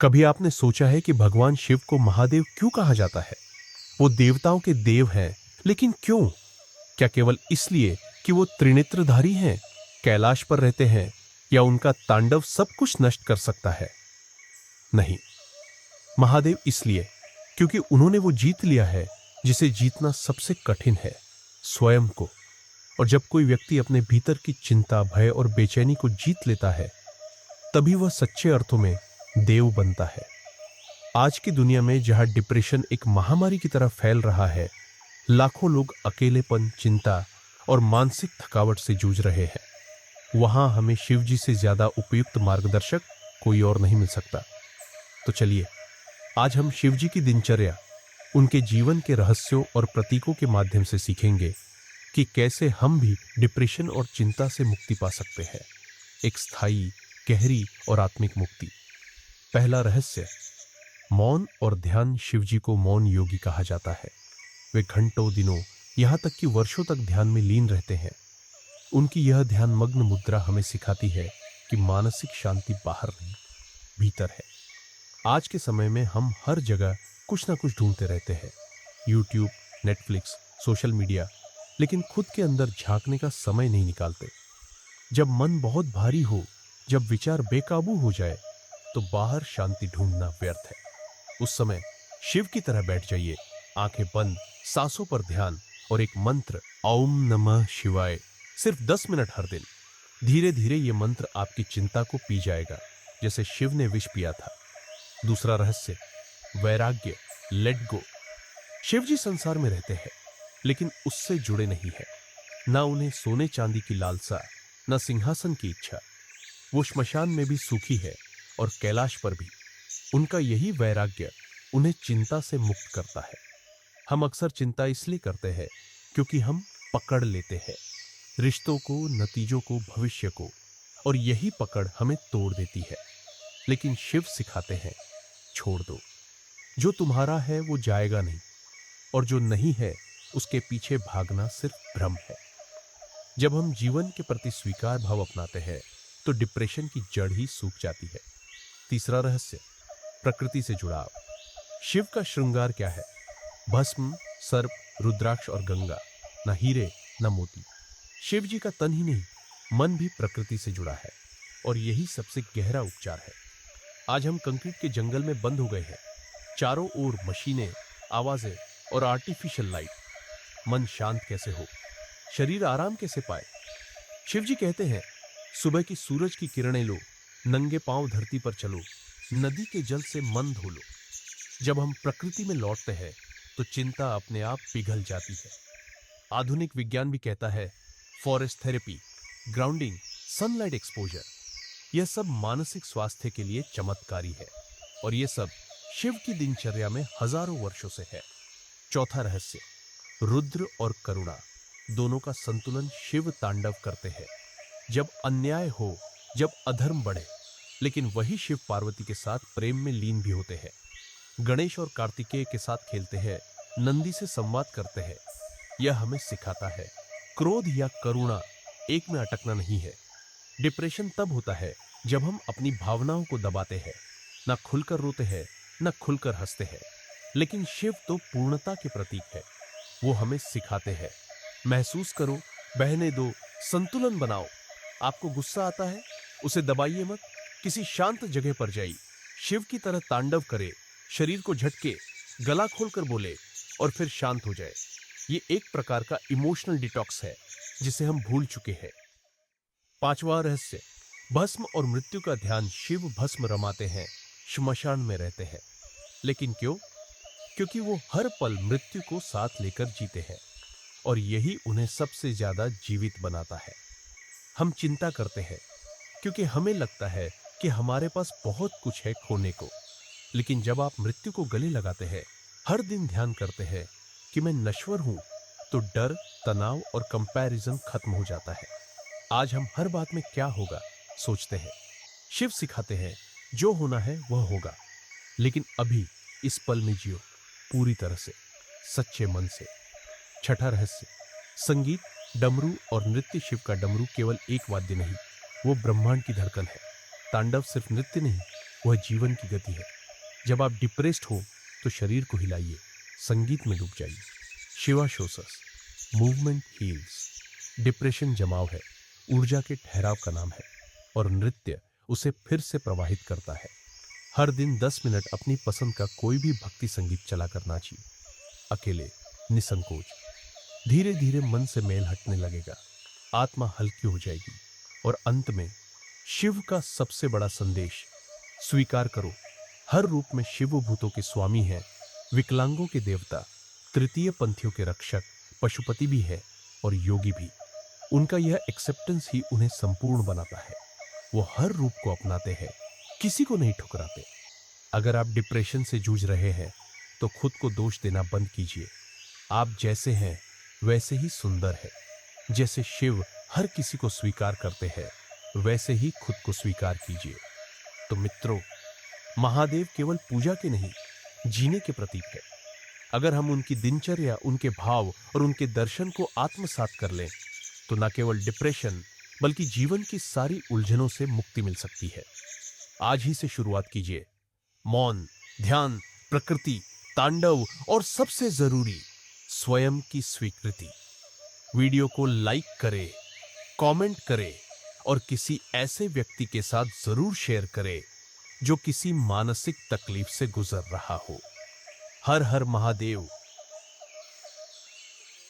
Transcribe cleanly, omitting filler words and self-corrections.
कभी आपने सोचा है कि भगवान शिव को महादेव क्यों कहा जाता है? वो देवताओं के देव हैं, लेकिन क्यों? क्या केवल इसलिए कि वो त्रिनेत्रधारी हैं, कैलाश पर रहते हैं, या उनका तांडव सब कुछ नष्ट कर सकता है? नहीं, महादेव इसलिए क्योंकि उन्होंने वो जीत लिया है जिसे जीतना सबसे कठिन है, स्वयं को। और जब कोई व्यक्ति अपने भीतर की चिंता, भय और बेचैनी को जीत लेता है, तभी वह सच्चे अर्थों में देव बनता है। आज की दुनिया में जहां डिप्रेशन एक महामारी की तरह फैल रहा है, लाखों लोग अकेलेपन, चिंता और मानसिक थकावट से जूझ रहे हैं, वहां हमें शिव जी से ज्यादा उपयुक्त मार्गदर्शक कोई और नहीं मिल सकता। तो चलिए, आज हम शिव जी की दिनचर्या, उनके जीवन के रहस्यों और प्रतीकों के माध्यम से सीखेंगे कि कैसे हम भी डिप्रेशन और चिंता से मुक्ति पा सकते हैं, एक स्थायी, गहरी और आत्मिक मुक्ति। पहला रहस्य, मौन और ध्यान। शिव जी को मौन योगी कहा जाता है। वे घंटों, दिनों, यहां तक कि वर्षों तक ध्यान में लीन रहते हैं। उनकी यह ध्यान मग्न मुद्रा हमें सिखाती है कि मानसिक शांति बाहर नहीं, भीतर है। आज के समय में हम हर जगह कुछ ना कुछ ढूंढते रहते हैं, यूट्यूब, नेटफ्लिक्स, सोशल मीडिया, लेकिन खुद के अंदर झांकने का समय नहीं निकालते। जब मन बहुत भारी हो, जब विचार बेकाबू हो जाए, तो बाहर शांति ढूंढना व्यर्थ है। उस समय शिव की तरह बैठ जाइए, आंखें बंद, सांसों पर ध्यान और एक मंत्र, ओम नमः शिवाय, सिर्फ 10 मिनट हर दिन। धीरे धीरे ये मंत्र आपकी चिंता को पी जाएगा, जैसे शिव ने विष पिया था। दूसरा रहस्य, वैराग्य, लेट गो। शिव जी संसार में रहते हैं, लेकिन उससे जुड़े नहीं है। ना उन्हें सोने चांदी की लालसा, ना सिंहासन की इच्छा। वो श्मशान में भी सुखी है और कैलाश पर भी। उनका यही वैराग्य उन्हें चिंता से मुक्त करता है। हम अक्सर चिंता इसलिए करते हैं क्योंकि हम पकड़ लेते हैं रिश्तों को, नतीजों को, भविष्य को, और यही पकड़ हमें तोड़ देती है। लेकिन शिव सिखाते हैं, छोड़ दो। जो तुम्हारा है वो जाएगा नहीं, और जो नहीं है उसके पीछे भागना सिर्फ भ्रम है। जब हम जीवन के प्रति स्वीकार भाव अपनाते हैं, तो डिप्रेशन की जड़ ही सूख जाती है। तीसरा रहस्य, प्रकृति से जुड़ाव। शिव का श्रृंगार क्या है? भस्म, सर्प, रुद्राक्ष और गंगा। न हीरे, न मोती। शिव जी का तन ही नहीं, मन भी प्रकृति से जुड़ा है, और यही सबसे गहरा उपचार है। आज हम कंक्रीट के जंगल में बंद हो गए हैं, चारों ओर मशीनें, आवाजें और आर्टिफिशियल लाइट। मन शांत कैसे हो, शरीर आराम कैसे पाए? शिव जी कहते हैं, सुबह की सूरज की किरणें लो, नंगे पांव धरती पर चलो, नदी के जल से मन धो लो। जब हम प्रकृति में लौटते हैं, तो चिंता अपने आप पिघल जाती है। आधुनिक विज्ञान भी कहता है, forest therapy, grounding, sunlight exposure, यह सब मानसिक स्वास्थ्य के लिए चमत्कारी है, और यह सब शिव की दिनचर्या में हजारों वर्षों से है। चौथा रहस्य, रुद्र और करुणा, दोनों का संतुलन शिव तांडव करते हैं। जब अन्याय हो, जब अधर्म बढ़े, लेकिन वही शिव पार्वती के साथ प्रेम में लीन भी होते हैं। गणेश और कार्तिकेय के साथ खेलते हैं, नंदी से संवाद करते हैं। यह हमें सिखाता है, क्रोध या करुणा एक में अटकना नहीं है। डिप्रेशन तब होता है जब हम अपनी भावनाओं को दबाते हैं, ना खुलकर रोते हैं, ना खुलकर हंसते हैं। लेकिन शिव तो पूर्णता के प्रतीक है। वो हमें सिखाते हैं, महसूस करो, बहने दो, संतुलन बनाओ। आपको गुस्सा आता है, उसे दबाइए मत, किसी शांत जगह पर जाइए, शिव की तरह तांडव करे, शरीर को झटके, गला खोलकर बोले, और फिर शांत हो जाए। ये एक प्रकार का इमोशनल डिटॉक्स है, जिसे हम भूल चुके हैं। पांचवा रहस्य, भस्म और मृत्यु का ध्यान। शिव भस्म रमाते हैं, श्मशान में रहते हैं। लेकिन क्यों? क्योंकि वो हर पल मृत्यु को साथ लेकर जीते हैं, और यही उन्हें सबसे ज्यादा जीवित बनाता है। हम चिंता करते हैं क्योंकि हमें लगता है कि हमारे पास बहुत कुछ है खोने को। लेकिन जब आप मृत्यु को गले लगाते हैं, हर दिन ध्यान करते हैं कि मैं नश्वर हूं, तो डर, तनाव और कंपैरिजन खत्म हो जाता है। आज हम हर बात में क्या होगा सोचते हैं। शिव सिखाते हैं, जो होना है वह होगा, लेकिन अभी इस पल में जियो, पूरी तरह से, सच्चे मन से। छठा रहस्य, संगीत, डमरू और नृत्य। शिव का डमरू केवल एक वाद्य नहीं, वो ब्रह्मांड की धड़कन है। तांडव सिर्फ नृत्य नहीं, वह जीवन की गति है। जब आप डिप्रेस्ड हो तो शरीर को हिलाइए, संगीत में डूब जाइए। शिवा शोसस, मूवमेंट हील्स। डिप्रेशन जमाव है, ऊर्जा के ठहराव का नाम है, और नृत्य उसे फिर से प्रवाहित करता है। हर दिन 10 मिनट अपनी पसंद का कोई भी भक्ति संगीत चला कर नाचिए, अकेले, निसंकोच। धीरे धीरे मन से मेल हटने लगेगा, आत्मा हल्की हो जाएगी, और अंत में शिव का सबसे बड़ा संदेश स्वीकार करो। हर रूप में शिव भूतों के स्वामी हैं, विकलांगों के देवता, तृतीय पंथियों के रक्षक, पशुपति भी है और योगी भी। उनका यह एक्सेप्टेंस ही उन्हें संपूर्ण बनाता है। वो हर रूप को अपनाते हैं, किसी को नहीं ठुकराते। अगर आप डिप्रेशन से जूझ रहे हैं तो खुद को दोष देना बंद कीजिए। आप जैसे हैं वैसे ही सुंदर है। जैसे शिव हर किसी को स्वीकार करते हैं, वैसे ही खुद को स्वीकार कीजिए। तो मित्रों, महादेव केवल पूजा के नहीं, जीने के प्रतीक है। अगर हम उनकी दिनचर्या, उनके भाव और उनके दर्शन को आत्मसात कर लें तो न केवल डिप्रेशन बल्कि जीवन की सारी उलझनों से मुक्ति मिल सकती है। आज ही से शुरुआत कीजिए। मौन, ध्यान, प्रकृति, तांडव और सबसे जरूरी स्वयं की स्वीकृति। वीडियो को लाइक करें, कमेंट करें और किसी ऐसे व्यक्ति के साथ जरूर शेयर करें जो किसी मानसिक तकलीफ से गुजर रहा हो। हर हर महादेव।